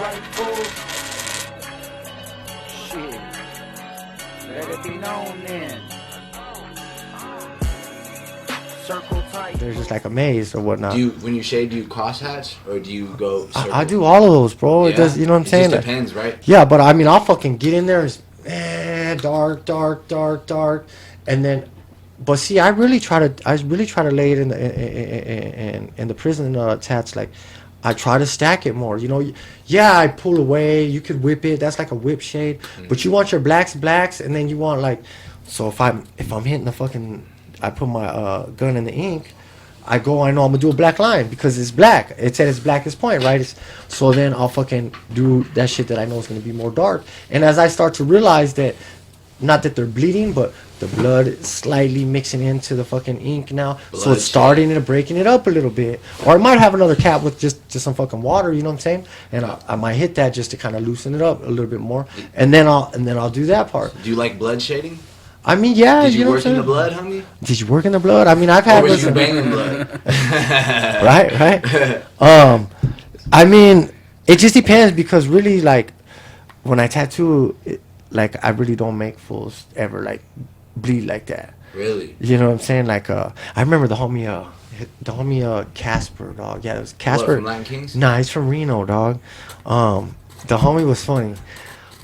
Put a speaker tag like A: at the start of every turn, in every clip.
A: right, fool? Shit. Let it be known then. Circle tight.
B: There's just like a maze or whatnot.
C: When you shave, do you cross hatch or do you go circle?
B: I do all of those, bro. It does, you know what I'm saying?
C: It just depends, right?
B: Yeah, but I mean, I'll fucking get in there and dark, and then, but see, I really try to lay it in the prison tats. Like, I try to stack it more. You know, yeah, I pull away. You could whip it. That's like a whip shade. But you want your blacks, and then you want like, so if I'm hitting the fucking, I put my gun in the ink. I know I'm gonna do a black line because it's black. It's at its blackest point, right? So then I'll fucking do that shit that I know is gonna be more dark. And as I start to realize that, not that they're bleeding, but the blood is slightly mixing into the fucking ink now, so it's starting to breaking it up a little bit. Or I might have another cap with just some fucking water, you know what I'm saying? And I might hit that just to kind of loosen it up a little bit more, and then I'll do that part.
C: Do you like blood shading?
B: I mean, yeah.
C: Did you
B: know
C: work in the blood, homie?
B: Did you work in the blood? I mean, I've had.
C: Or was you banging blood?
B: right. I mean, it just depends because really, like, when I tattoo, like, I really don't make fools ever like bleed like that.
C: Really?
B: You know what I'm saying? Like, I remember the homie Casper, dog. Yeah, it was Casper.
C: What, from Latin Kings?
B: Nah, he's from Reno, dog. The homie was funny,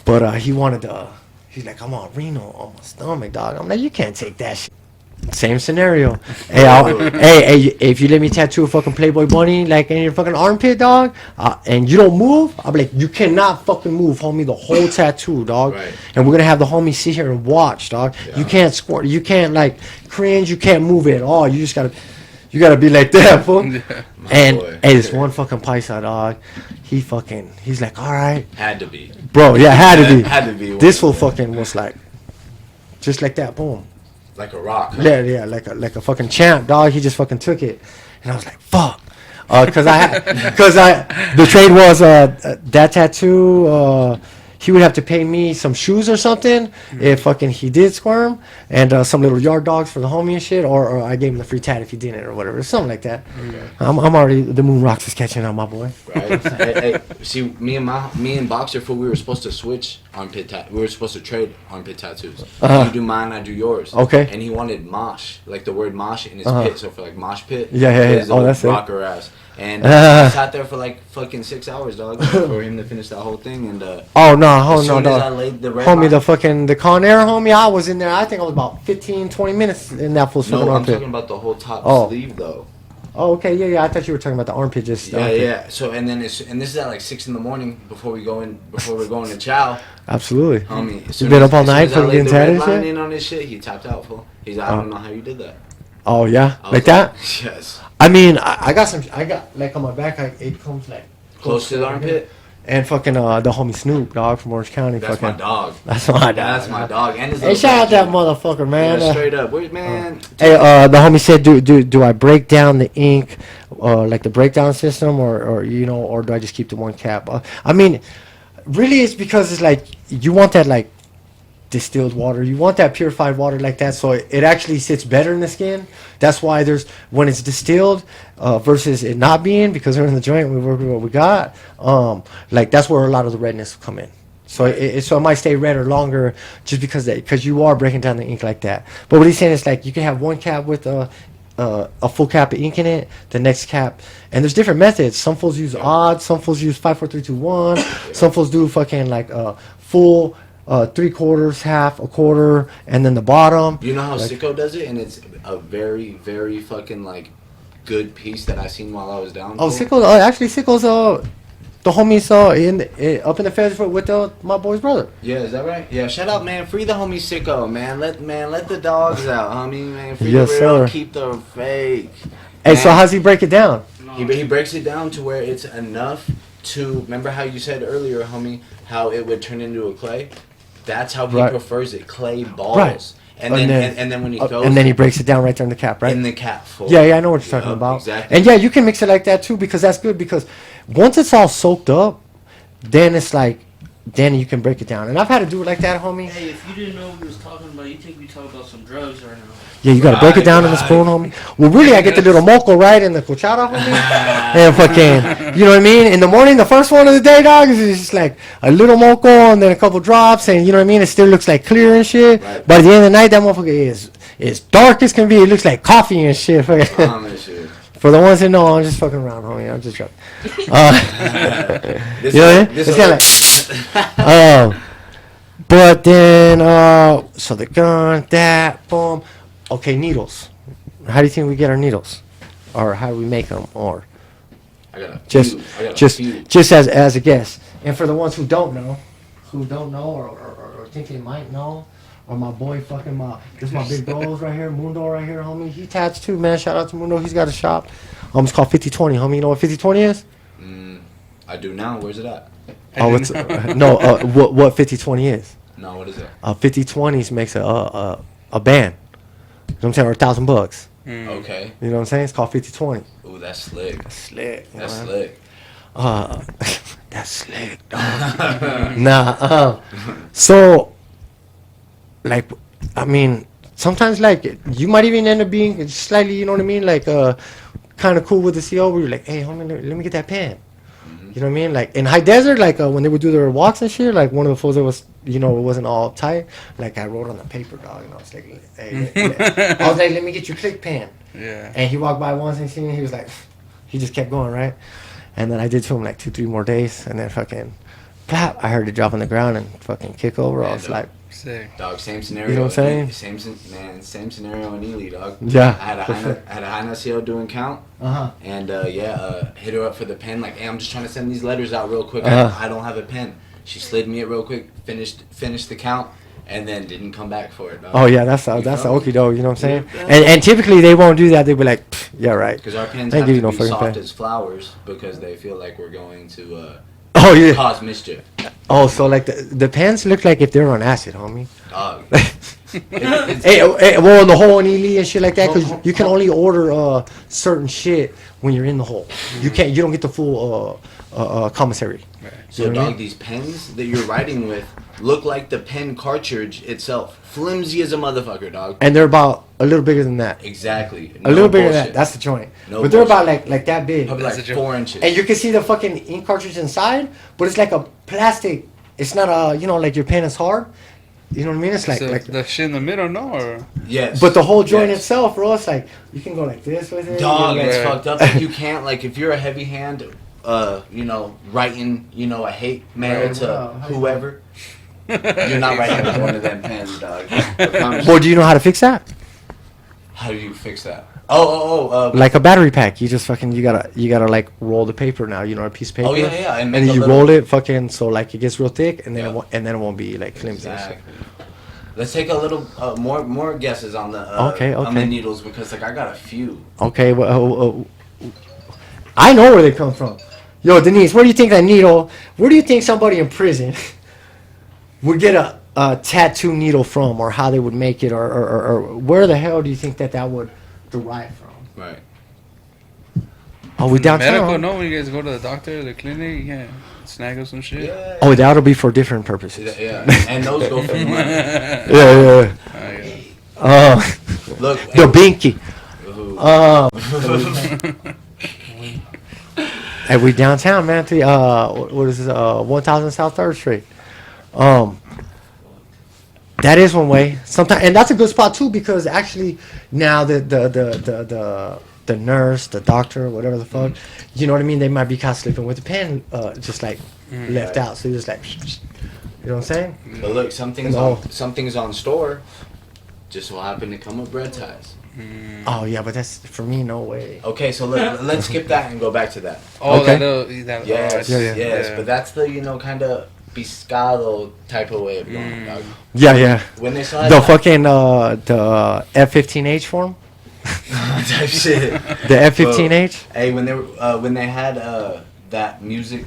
B: but he wanted to. He's like, I'm on Reno on my stomach, dog. I'm like, you can't take that shit. Same scenario. Hey, if you let me tattoo a fucking Playboy bunny like in your fucking armpit, dog, and you don't move, I'm like, you cannot fucking move, homie, the whole tattoo, dog.
C: Right.
B: And we're gonna have the homie sit here and watch, dog. Yeah. You can't squirt, you can't like cringe, you can't move it at all. You just gotta be like that, fool. And hey, this one fucking paisa, dog. He's like, all right.
C: Had to be.
B: Bro, yeah, had to be.
C: Had to be.
B: This fool fucking was like, just like that, boom.
C: Like a rock. Huh?
B: Yeah, like a fucking champ, dog. He just fucking took it, and I was like, fuck, because the trade was that tattoo. He would have to pay me some shoes or something if fucking he did squirm, and some little yard dogs for the homie and shit, or I gave him the free tat if he didn't or whatever, something like that. Okay. I'm already, the moon rocks is catching on, my boy.
C: Right. hey, see, me and Boxer, we were supposed to switch armpit we were supposed to trade armpit tattoos. You do mine, I do yours.
B: Okay.
C: And he wanted mosh, like the word mosh in his pit, so for like mosh pit.
B: Yeah. Oh, that's
C: rocker ass. And I sat there for like fucking 6 hours, dog, for him to finish that whole thing. And
B: oh no,
C: as soon as I
B: dog.
C: laid the red
B: Homie,
C: line,
B: the Con Air, homie, I was in there. I think I was about 15, 20 minutes in that full circle
C: no, I'm
B: armpit.
C: talking about the whole top sleeve, though.
B: Oh, okay, yeah. I thought you were talking about the armpit, just.
C: Yeah. So and this is at like 6 in the morning before we're going to chow.
B: Absolutely.
C: Homie,
B: you been up all night for getting tatted and
C: shit? In on this shit, he tapped out, fool. He's like, I don't know how you did that.
B: Oh yeah, like that?
C: Yes.
B: I mean, I got like on my back, it comes like
C: close to the armpit.
B: And fucking the homie Snoop, dog, from Orange County.
C: That's
B: fucking,
C: my dog.
B: That's my dog.
C: That's my dog. And
B: hey, shout out that motherfucker, man.
C: Yeah, straight up, man.
B: Hey, the homie said, do I break down the ink, like the breakdown system, or do I just keep the one cap? I mean, really, it's because it's like you want that like distilled water. You want that purified water like that, so it actually sits better in the skin. That's why when it's distilled versus it not being, because we're in the joint, we work with what we got. Like that's where a lot of the redness will come in. So it might stay redder longer just because you are breaking down the ink like that. But what he's saying is like you can have one cap with a full cap of ink in it, the next cap, and there's different methods. Some fools use odd, some fools use 5, 4, 3, 2, 1. Some fools do fucking like full. 3/4, half, a quarter, and then the bottom.
C: You know how Sicko does it, and it's a very, very fucking like good piece that I seen while I was down.
B: Oh, Sicko! Actually, Sicko's the homies up in the feds with my boy's brother.
C: Yeah, is that right? Yeah, shout out, man. Free the homie Sicko, man. Let the dogs out, homie, man. Free
B: yes,
C: the real, keep the fake.
B: Hey, man. So how's he break it down?
C: He breaks it down to where it's enough to remember how you said earlier, homie, how it would turn into a clay. That's how he prefers it, clay balls. Right. And then when he goes...
B: And then he breaks it down right there in the cap, right?
C: In the cap. Full.
B: Yeah, I know what you're talking about.
C: Exactly.
B: And yeah, you can mix it like that too, because that's good, because once it's all soaked up, then it's like, then you can break it down. And I've had to do it like that, homie.
A: Hey, if you didn't know what we was talking about, you think we talking about some drugs right now?
B: Yeah, you gotta break it down in the spoon, homie. Well, really, I get the little moco right in the cuchara, homie. And fucking, you know what I mean? In the morning, the first one of the day, dog, is just like a little moco and then a couple drops, and you know what I mean? It still looks like clear and shit.
C: Right.
B: But at the end of the night, that motherfucker is dark as can be. It looks like coffee and shit.
C: Shit.
B: For the ones that know, I'm just fucking around, homie. I'm just joking. You know what I mean? It's kind of like, but then, so the gun, that, boom. Okay, needles. How do you think we get our needles? Or how do we make them? Or
C: I got a
B: just
C: few.
B: just as a guess. And for the ones who don't know, or think they might know, or my boy fucking this is my big bros right here, Mundo right here, homie. He tats too, man. Shout out to Mundo. He's got a shop. It's called 5020, homie. You know what 5020 is?
C: I do now. Where's it at?
B: Oh, it's what 5020 is?
C: No, what is it?
B: 5020s makes a band. You know what I'm saying? Or $1,000.
C: Okay.
B: You know what I'm saying? It's called 5020.
C: Ooh, that's slick.
B: That's slick.
C: That's slick.
B: That's slick, dog. Nah. So, like, I mean, sometimes like you might even end up being slightly, you know what I mean? Like, kind of cool with the CO where you're like, hey, homie, let me get that pen. You know what I mean? Like in high desert, like when they would do their walks and shit, like one of the fools that was, you know, it wasn't all tight. Like I wrote on the paper, dog, and I was like, hey, I was like, let me get your click pen.
D: Yeah.
B: And he walked by once and seen me, he was like, he just kept going, right? And then I did to him like 2-3 more days, and then fucking, plap, I heard it drop on the ground and fucking kick over. I was like,
D: sick.
C: Dog, same scenario.
B: You know what I'm saying?
C: Same scenario in Ely, dog.
B: Yeah.
C: I had a high NCO doing count. And hit her up for the pen. Like, hey, I'm just trying to send these letters out real quick. I don't have a pen. She slid me it real quick. Finished the count, and then didn't come back for it. Dog.
B: Oh yeah, that's the okie doke. You know what I'm saying? And typically they won't do that. They'll be like, yeah, right.
C: Because our pens
B: They
C: have
B: give
C: to
B: you no
C: be
B: fucking
C: soft
B: pen.
C: as flowers because they feel like we're going to
B: Oh yeah.
C: cause mischief.
B: Oh, so like the pens look like if they're on acid, homie.
C: Dog.
B: Hey, well, in the hole in Ely and shit like that, because you can only order certain shit when you're in the hole. You don't get the full commissary.
C: So, dog, these pens that you're writing with look like the pen cartridge itself. Flimsy as a motherfucker, dog.
B: And they're about a little bigger than that.
C: Exactly.
B: A little bigger than that. That's the joint. But they're about like that big.
C: Probably like 4 inches.
B: And you can see the fucking ink cartridge inside, but it's like a plastic. It's not a, you know, like your pen is hard. You know what I mean? It's like,
D: So
B: like
D: the shit in the middle, no? Or?
C: Yes.
B: But the whole joint itself, bro, it's like you can go like this with it.
C: Dog,
B: you
C: it's
B: can,
C: fucked up. Like, you can't, like, if you're a heavy hand, you know, writing, you know, a hate mail to whoever, you're not writing with one of them pens, dog.
B: Well, do you know how to fix that?
C: How do you fix that?
B: Like a battery pack. You just fucking you gotta like roll the paper now. You know, a piece of paper.
C: Oh yeah,
B: and then you roll it fucking so like it gets real thick, and then it won't be like flimsy.
C: Exactly. Let's take a little more guesses on the on the needles because like I got a few.
B: Okay, well, I know where they come from. Yo, Denise, where do you think that needle? Where do you think somebody in prison would get a tattoo needle from, or how they would make it, or where the hell do you think that would derive from?
C: Right.
B: Oh, we downtown.
D: Medical, no, when you guys go to the doctor, the clinic, you can't snag up some shit.
C: Yeah.
B: Oh, that'll be for different purposes.
C: Yeah, and those go for money.
B: Yeah.
C: Look,
B: the binky. And we downtown, man. What is this? 1000 South 3rd Street. That is one way. Sometimes, and that's a good spot too, because actually now the nurse, the doctor, whatever the fuck, you know what I mean. They might be caught slipping with the pen, just like left out. So you're just like, you know what I'm saying?
C: But look, something's on store. Just so happen to come with bread ties.
B: Oh yeah, but that's for me. No way.
C: Okay, so let's skip that and go back to that.
D: Oh,
B: okay.
D: that
C: Yes, but that's the kind of pescado type of way of going, dog.
B: Yeah.
C: When they saw
B: the fucking the F-15H form.
C: Type shit.
B: The F-15H.
C: Hey, when they had that music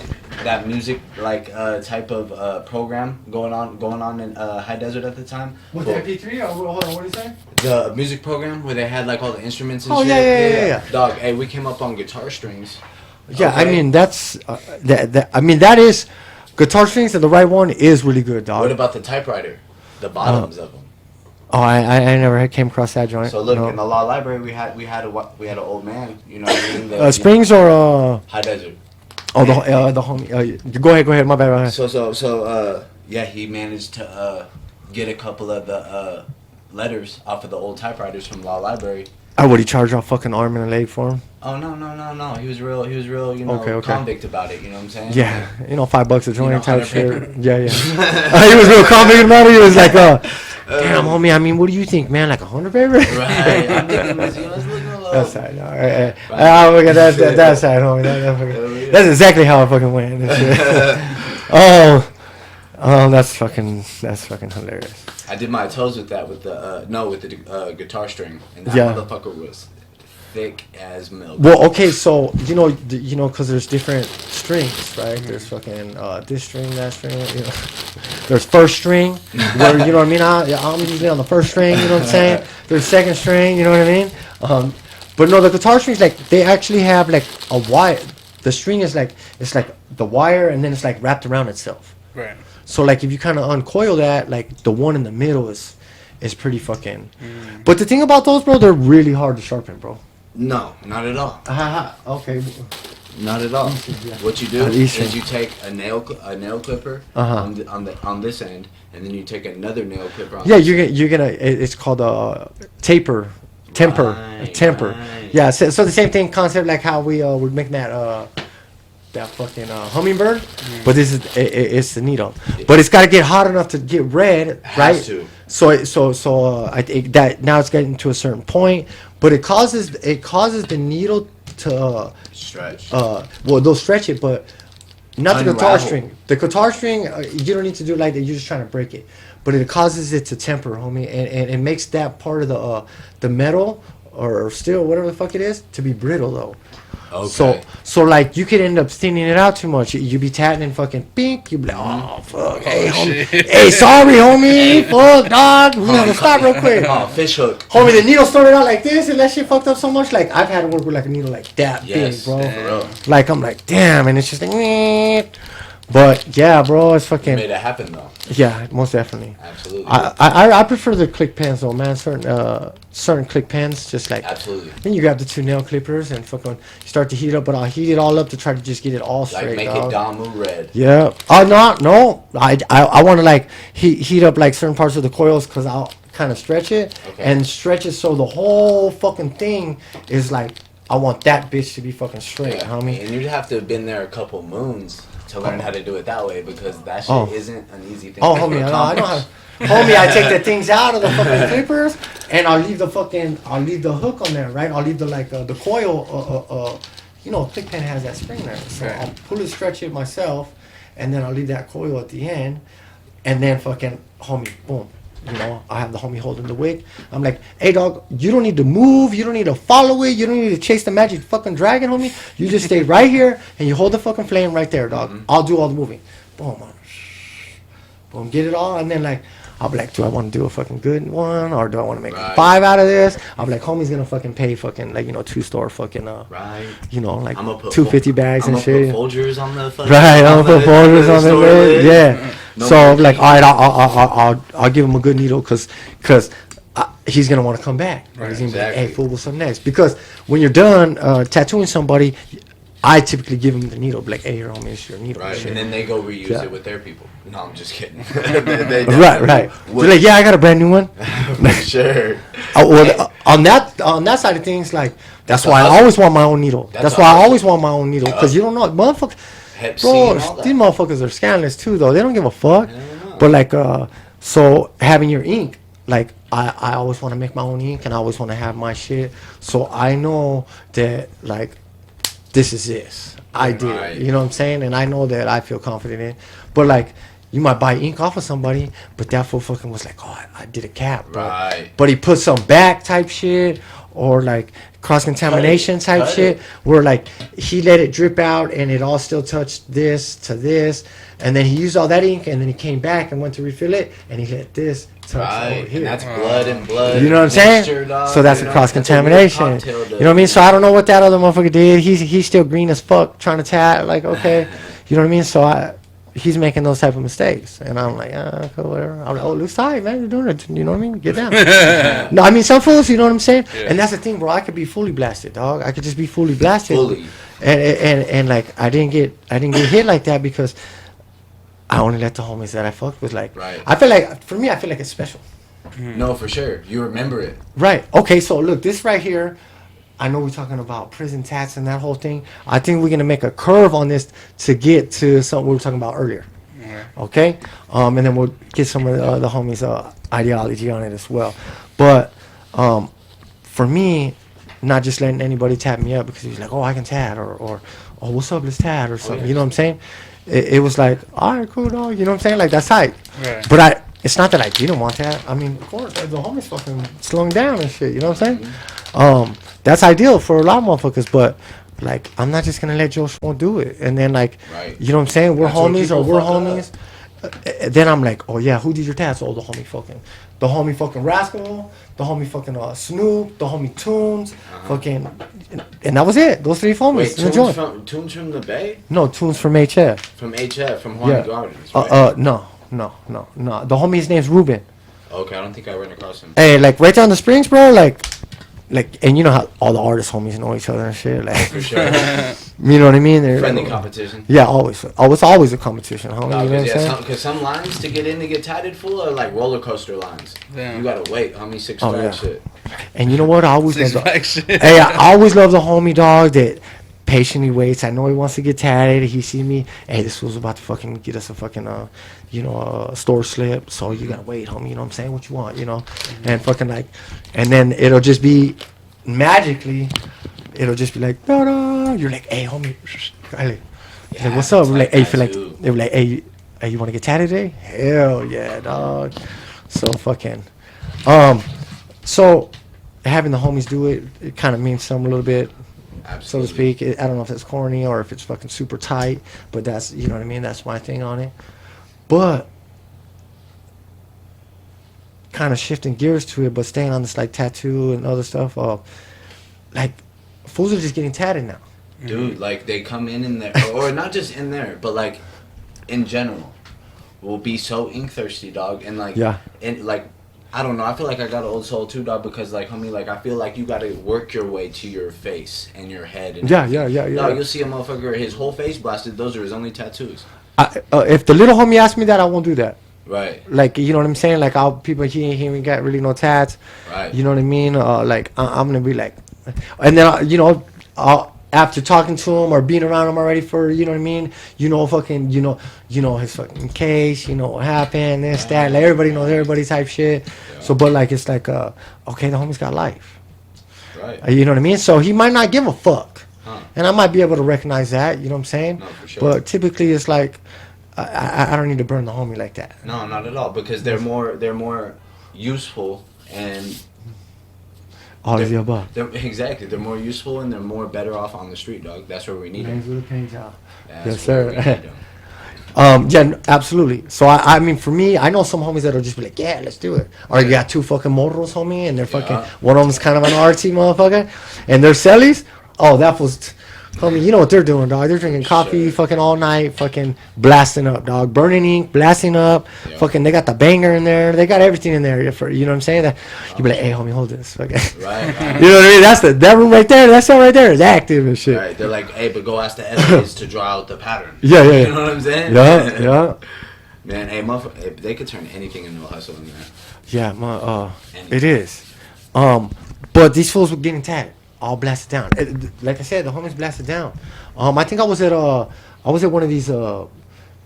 C: like type of program going on in high desert at the time.
B: With the MP3? Hold on, what did you say?
C: The music program where they had like all the instruments and shit.
B: Yeah.
C: Dog, hey, we came up on guitar strings.
B: Yeah,
C: Okay.
B: I mean that's that is Guitar strings and the right one is really good, dog.
C: What about the typewriter? The bottoms of them.
B: Oh, I never came across that joint.
C: So look,
B: no.
C: in the law library, we had an old man. You know what I mean? The,
B: Springs or
C: High Desert.
B: oh the homie. Go ahead. My bad.
C: So yeah, he managed to get a couple of the letters off of the old typewriters from law library.
B: Oh, would he charge a fucking arm and a leg for him?
C: Oh no. He was real. You know,
B: Okay.
C: convict about it. You know what I'm saying?
B: Yeah, $5 a joint type shit.
C: paper.
B: Yeah. He was real convict about it. He was like, damn, homie. I mean, what do you think, man? Like 100, baby?
C: Right. I'm thinking it was looking a little.
B: That's side. All right. Look at that side, homie. That's exactly how it fucking went. That's fucking hilarious.
C: I did my toes with that with the guitar string, and that motherfucker was thick as milk.
B: Well, okay, so you know, because there's different strings, right? There's fucking this string, that string. You know, there's first string, where you know what I mean. I'm usually on the first string. You know what I'm saying? There's second string. You know what I mean? But no, the guitar strings, like, they actually have like a wire. The string is like, it's like the wire, and then it's like wrapped around itself.
D: Right.
B: So like if you kind of uncoil that, like the one in the middle is pretty fucking. But the thing about those, bro, they're really hard to sharpen, bro.
C: No, not at all.
B: Okay.
C: Not at all. What you do is you take a nail clipper on this end, and then you take another nail clipper on.
B: Yeah, you're gonna. It's called a temper.
C: Right.
B: Yeah. So the same thing concept like how we would make that fucking hummingbird, but this is it's the needle, but it's got to get hot enough to get red, right?
C: Has to.
B: So I think that now it's getting to a certain point, but it causes the needle to
C: stretch.
B: Well, they'll stretch it, but not the guitar
C: Unravel.
B: string. The guitar string, you don't need to do it like that. You're just trying to break it, but it causes it to temper, homie, and it makes that part of the metal or steel, whatever the fuck it is, to be brittle though.
C: Okay.
B: So like you could end up thinning it out too much. You be tatting and fucking pink. You be like, oh fuck, hey homie, hey sorry homie, fuck dog, we gotta stop real quick.
C: Oh, fish hook.
B: Homie, the needle started out like this and that shit fucked up so much. Like I've had to work with like a needle like that big, bro.
C: For real.
B: Like I'm like damn, and it's just like, meh. But yeah, bro, it's
C: You
B: fucking
C: made it happen though.
B: yeah, most definitely.
C: Absolutely.
B: I prefer the click pens though, man. Certain click pens, just like
C: Absolutely.
B: then you grab the 2 nail clippers and fucking start to heat it up, but I'll heat it all up to try to just get it all
C: Like
B: straight.
C: make
B: dog.
C: it Damu red.
B: Yeah. Oh no. I want to like heat up like certain parts of the coils because I'll kind of stretch it and stretch it so the whole fucking thing is like I want that bitch to be fucking straight, homie.
C: And you'd have to have been there a couple moons to learn how to do it that way because that shit isn't an easy thing.
B: Oh,
C: to
B: homie, I know how.
C: accomplish.
B: Homie, I take the things out of the fucking clippers, and I'll leave the hook on there, right? I'll leave the coil. Click pen has that spring there, so I'll pull it, stretch it myself, and then I'll leave that coil at the end, and then fucking homie, boom. I have the homie holding the wick. I'm like, hey dog, you don't need to move, you don't need to follow it, you don't need to chase the magic fucking dragon, homie. You just stay right here and you hold the fucking flame right there, dog. I'll do all the moving. Boom, boom, get it all, and then like I'll be like, do I want to do a fucking good one or do I want to make 5 out of this? I'll be like, homie's gonna fucking pay fucking like 2-store fucking like
C: I'm gonna put
B: 250 bags and shit.
C: I'm gonna put Folgers on the fucking.
B: Right, I'm gonna put Folgers on the lid. Yeah.
C: No
B: So I'm
C: more
B: like, all right, I'll give him a good needle because he's gonna want to come back.
D: Right,
B: He's gonna be like,
C: exactly.
B: hey, fool, what's up next? Because when you're done tattooing somebody, I typically give him the needle, be like, hey, here, homie, it's your needle.
C: Right,
B: Shit.
C: and then they go reuse
B: Yeah.
C: it with their people. No, I'm just kidding.
B: Right. They're like, yeah, I got a brand new one.
C: Sure.
B: On that side of things, like that's
C: a
B: why I
C: hustle.
B: always want my own needle.
C: That's
B: That's
C: a
B: why I
C: hustle.
B: always want my own needle because you don't know, motherfuckers.
C: Hep C
B: Bro,
C: and all
B: these
C: that.
B: motherfuckers are scandalous too, though. They don't give a fuck.
C: I don't know.
B: But like, so having your ink, like I always want to make my own ink and I always want to have my shit. So I know that like this is this. I did.
C: Right.
B: You know what I'm saying? And I know that I feel confident in. But like, you might buy ink off of somebody, but that fool fucking was like, oh, I did a cap.
C: Right.
B: But he put some back type shit or like cross-contamination type
C: Cut
B: shit
C: it.
B: where like he let it drip out and it all still touched this to this. And then he used all that ink and then he came back and went to refill it and he let this touch
C: Right,
B: over here.
C: and that's blood and blood.
B: You know what I'm saying?
C: mixture, dog,
B: So that's
C: you
B: a
C: know?
B: cross
C: That's a weird
B: contamination.
C: cocktail to-
B: You know what I mean? So I don't know what that other motherfucker did. He's still green as fuck trying to tat. Like, okay, you know what I mean? So he's making those type of mistakes, and I'm like, cool, whatever. I'm like, oh, looks tight, man. You're doing it. You know what I mean? Get down. No, I mean some fools. You know what I'm saying?
D: Yeah.
B: And that's the thing, bro. I could be fully blasted, dog. I could just be fully blasted.
C: Fully.
B: And like I didn't get hit like that because I only let the homies that I fucked with like.
C: Right.
B: I feel like for me, I feel like it's special.
C: No, for sure. You remember it.
B: Right. Okay. So look, this right here. I know we're talking about prison tats and that whole thing. I think we're gonna make a curve on this to get to something we were talking about earlier. Okay. And then we'll get some of the homies' ideology on it as well. But for me, not just letting anybody tap me up because he's like, oh, I can tat, or oh, what's up, let's tat, or something. You know what I'm saying? It was like, all right, cool, dog. You know what I'm saying? Like that's tight.
D: Right.
B: But it's not that I didn't want that. I mean, of course, the homies fucking slowing down and shit. You know what I'm saying? That's ideal for a lot of motherfuckers, but like I'm not just gonna let Joe Schmo do it. And then like,
C: Right.
B: you know what I'm saying? We're
C: That's what
B: homies or
C: people
B: we're
C: fuck up.
B: homies. Then I'm like, oh yeah, who did your tats? Oh, the homie fucking Rascal, the homie fucking Snoop, the homie Tunes, fucking, and that was it. Those three homies.
C: Wait,
B: in the joint.
C: Tunes from the Bay?
B: No, Tunes from HF.
C: From HF, from Hawaii
B: Yeah.
C: Gardens, right?
B: No. The homie's name's Ruben.
C: Okay, I don't think I ran across him.
B: Hey, like right down the springs, bro. Like, and you know how all the artist homies know each other and shit. Like,
C: For sure.
B: you know what I mean? They're,
C: Friendly competition.
B: Yeah, always. Oh, it's always a competition, homie.
C: No,
B: you know what I'm
C: because
B: saying?
C: some lines to get in to get tatted full are like roller coaster lines.
D: Damn.
C: You gotta wait, homie, Six
B: Oh,
C: Flags
B: yeah.
C: shit.
B: And you know what? I always love
D: Six
B: the,
D: pack shit.
B: hey, I always love the homie dog that patiently waits. I know he wants to get tatted. He see me. Hey, this was about to fucking get us a fucking store slip. So you gotta wait, homie. You know what I'm saying? What you want, you know? And fucking like, and then it'll just be magically, it'll just be like, da-da. You're like, hey, homie, Riley. He's like, what's up?
C: it's
B: We're like,
C: like
B: hey,
C: that
B: feel like
C: too.
B: they were like, hey, you want to get tatted today? Hell yeah, dog. So fucking, so having the homies do it, it kind of means something a little bit, so to
C: Absolutely.
B: speak. I don't know if it's corny or if it's fucking super tight, but that's, you know what I mean? That's my thing on it. But kind of shifting gears to it, but staying on this like tattoo and other stuff, like fools are just getting tatted now.
C: Dude, like they come in there, or not just in there, but like in general, will be so ink thirsty, dog, and like,
B: Yeah.
C: and like, I don't know. I feel like I got an old soul too, dog, because like, homie, like I feel like you gotta work your way to your face and your head. And
B: Yeah,
C: everything.
B: yeah.
C: Dog, you'll see a motherfucker, his whole face blasted. Those are his only tattoos.
B: If the little homie asks me that, I won't do that.
C: Right.
B: Like, you know what I'm saying? Like, people he ain't got really no tats.
C: Right.
B: You know what I mean? Like, I'm gonna be like, and then after talking to him or being around him already for, you know what I mean? Fucking, you know his fucking case. You know what happened, this, that. Like, everybody knows everybody type shit.
C: Yeah.
B: So, but like, it's like, okay, the homie's got life.
C: Right.
B: You know what I mean? So he might not give a fuck.
C: Huh.
B: And I might be able to recognize that, you know what I'm saying?
C: No, for sure.
B: But typically it's like, I don't need to burn the homie like that.
C: No, not at all, because they're more useful and
B: All of the above.
C: they're more useful and they're more better off on the street, dog. That's where we need them.
B: with a paint job.
C: That's
B: Yes,
C: where
B: sir.
C: we need 'em.
B: Yeah, absolutely. So I mean, for me, I know some homies that'll just be like, yeah, let's do it. Or you got two fucking morros, homie, and they're fucking,
C: Yeah.
B: one of them's kind of an artsy motherfucker, and they're sellies. Oh, that was, homie, you know what they're doing, dog. They're drinking coffee
C: Sure.
B: fucking all night, fucking blasting up, dog. Burning ink, blasting up.
C: Yeah.
B: Fucking, they got the banger in there. They got everything in there. For, you know what I'm saying? That you be like, hey, homie, hold this. Fucking.
C: Right.
B: You know what I mean? That room right there, that cell right there is active and shit.
C: Right. They're like, hey, but go ask the essays to draw out the pattern.
B: Yeah.
C: You know what I'm saying?
B: Yeah.
C: Man, hey, motherfucker, they could turn anything into a hustle in there.
B: Yeah, it is. But these fools were getting tatted, all blasted down. Like I said, the homies blasted down. I think I was at one of these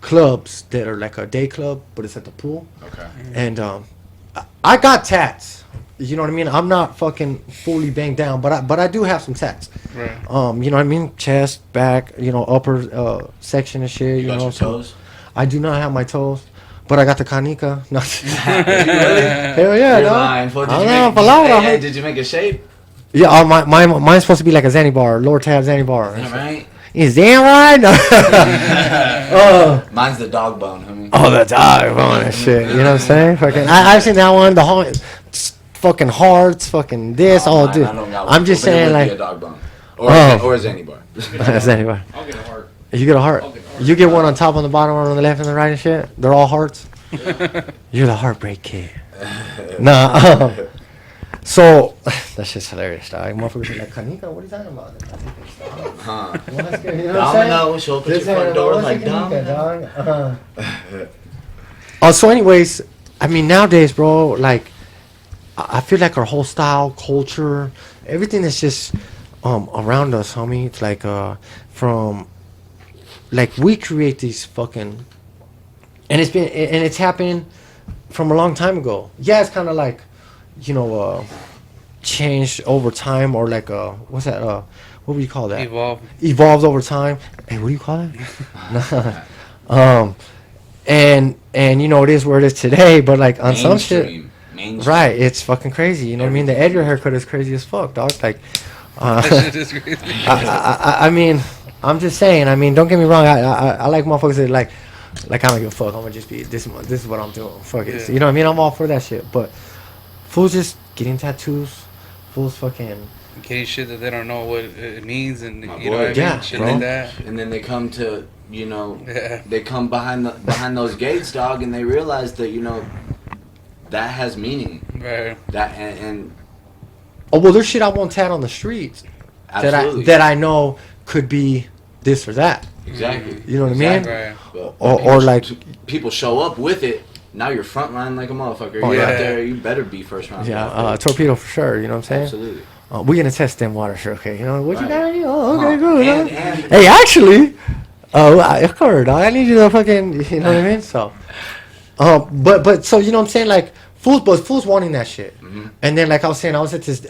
B: clubs that are like a day club, but it's at the pool.
C: Okay.
B: And I got tats. You know what I mean? I'm not fucking fully banged down, but I do have some tats.
D: Right.
B: You know what I mean? Chest, back, upper section and shit.
C: You got your
B: so
C: toes?
B: I do not have my toes, but I got the canica. No.
C: Really?
B: Hell yeah,
C: You're
B: dog.
C: lying, fool.
B: I don't know, palabra,
C: Hey,
B: man.
C: did you make a shape?
B: Yeah, mine's supposed to be like a Zanny bar, lower tab Zanny bar.
C: All right.
B: Is that right? No.
C: Mine's the dog bone, homie.
B: Oh, the dog bone and shit. You know what I'm saying? Fucking, I've seen that one. The whole, fucking hearts, fucking this, all
C: mine,
B: dude.
C: I don't got
B: I'm
C: one,
B: just
C: but it
B: saying
C: would
B: like,
C: be a dog bone. Or,
B: Oh.
C: or a Zanny bar.
B: Zanny bar.
A: I'll get a heart.
B: You get a heart.
A: I'll get a heart.
B: You get one on top, on the bottom, one on the left, and the right and shit. They're all hearts. You're the heartbreak kid. Nah. So that's just hilarious, dog. Motherfuckers are like, Canica, what are you talking about?
C: Huh.
B: You know what I'm saying?
C: Domino, show up at your front door like
B: Domino.
C: Domino.
B: So anyways, I mean, nowadays, bro, like, I feel like our whole style, culture, everything is just around us, homie. It's like from, like, we create these fucking, and it's happened from a long time ago. Yeah, it's kind of like, you know, changed over time, or like what's that? What would you call that? Evolved over time. Hey, what do you call that? And you know, it is where it is today. But like on some shit, right? It's fucking crazy. You know what I mean? The Edgar haircut is crazy as fuck, dog. Like,
D: that shit is crazy.
B: I mean, I'm just saying. I mean, don't get me wrong. I like motherfuckers that like I don't give a fuck. I'm gonna just be this is what I'm doing. Fuck it.
C: Yeah.
B: You know what I mean? I'm all for that shit. But fools just getting tattoos. Fools fucking
D: getting shit that they don't know what it means, and
C: My
D: you know
C: boy.
D: what I mean?
B: Yeah,
D: Shit
B: bro.
D: like that.
C: And then they come to, you know,
D: Yeah.
C: they come behind those gates, dog, and they realize that, you know, that has meaning.
D: Right.
C: That and
B: oh well, there's shit I won't tat on the streets
C: absolutely.
B: that I know could be this or that.
C: Exactly.
B: You know what I mean?
D: Right.
C: But
B: Or
C: people-
B: like
C: people show up with it. Now you're frontline like a motherfucker.
B: Oh,
C: You're
D: yeah.
C: out there. You better be first round.
B: yeah, torpedo for sure. You know what I'm saying?
C: Absolutely.
B: We're gonna test them water, sure. Okay, you know what you
C: Right.
B: gotta do? Oh, okay,
C: Huh.
B: good.
C: And
B: Hey, actually, of course, dog. I need you to fucking, you know what I mean? So, but so you know what I'm saying? Like fools wanting that shit.
C: Mm-hmm.
B: And then like I was saying, I was at this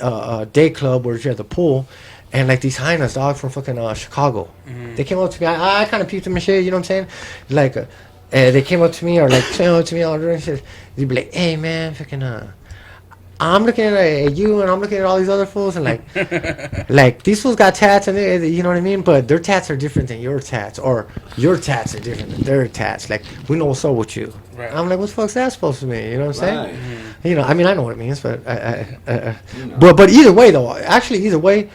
B: day club where you're at the pool, and like these hyenas, dog, from fucking Chicago. They came up to me. I kind of peeped them and shit. You know what I'm saying? Like. They came up to me or like came up to me all during shit. They'd be like, "Hey man, fucking I'm looking at you and I'm looking at all these other fools and like these fools got tats and they, you know what I mean? But their tats are different than your tats, or your tats are different than their tats. Like we know what's up with you."
D: Right.
B: I'm like, "What the fuck's that supposed to mean?" You know what I'm saying?
C: Right.
B: You know, I mean, I know what it means, but
C: You know.
B: but either way though, actually either way,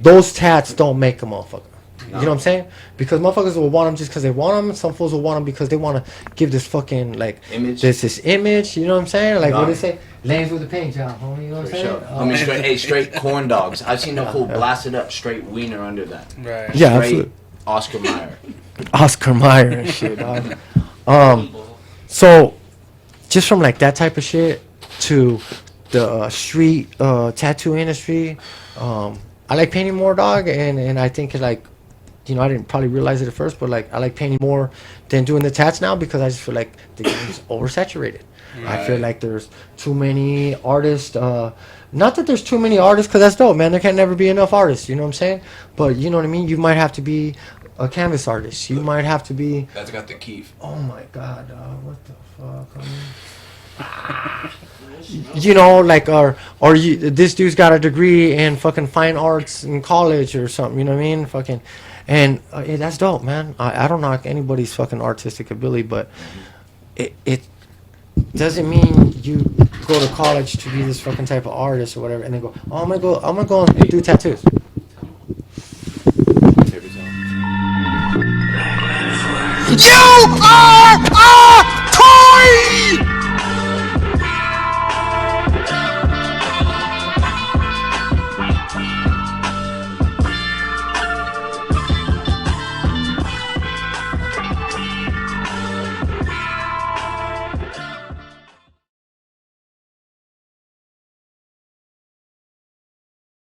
B: those tats don't make a motherfucker.
C: No.
B: You know what I'm saying? Because motherfuckers will want them just because they want them. Some fools will want them because they want to give this fucking like
C: Image.
B: this image. You know what I'm saying? Like what
C: Got
B: they
C: it.
B: say, lanes with the paint job, homie. You know what I'm
C: For
B: saying?
C: sure. I mean, straight corn dogs. I've seen a fool blast it up straight wiener under that.
D: Right.
B: Yeah,
C: Straight
B: absolutely.
C: Oscar Mayer.
B: Oscar Mayer and shit, dog. So just from like that type of shit to the street tattoo industry, I like painting more, dog, and I think like, you know, I didn't probably realize it at first, but like I like painting more than doing the tats now because I just feel like the game's oversaturated. I feel
C: Right.
B: like there's too many artists. Not that there's too many artists, because that's dope, man. There can never be enough artists. You know what I'm saying? But you know what I mean. You might have to be a canvas artist. You might have to be.
C: That's got the keef.
B: Oh my god, what the fuck? You know, like or you, this dude's got a degree in fucking fine arts in college or something. You know what I mean? Fucking, and yeah, that's dope, man. I don't knock anybody's fucking artistic ability, but it doesn't mean you go to college to be this fucking type of artist or whatever, and then go, oh, I'm gonna go and do tattoos.
C: Favorite song.
E: You are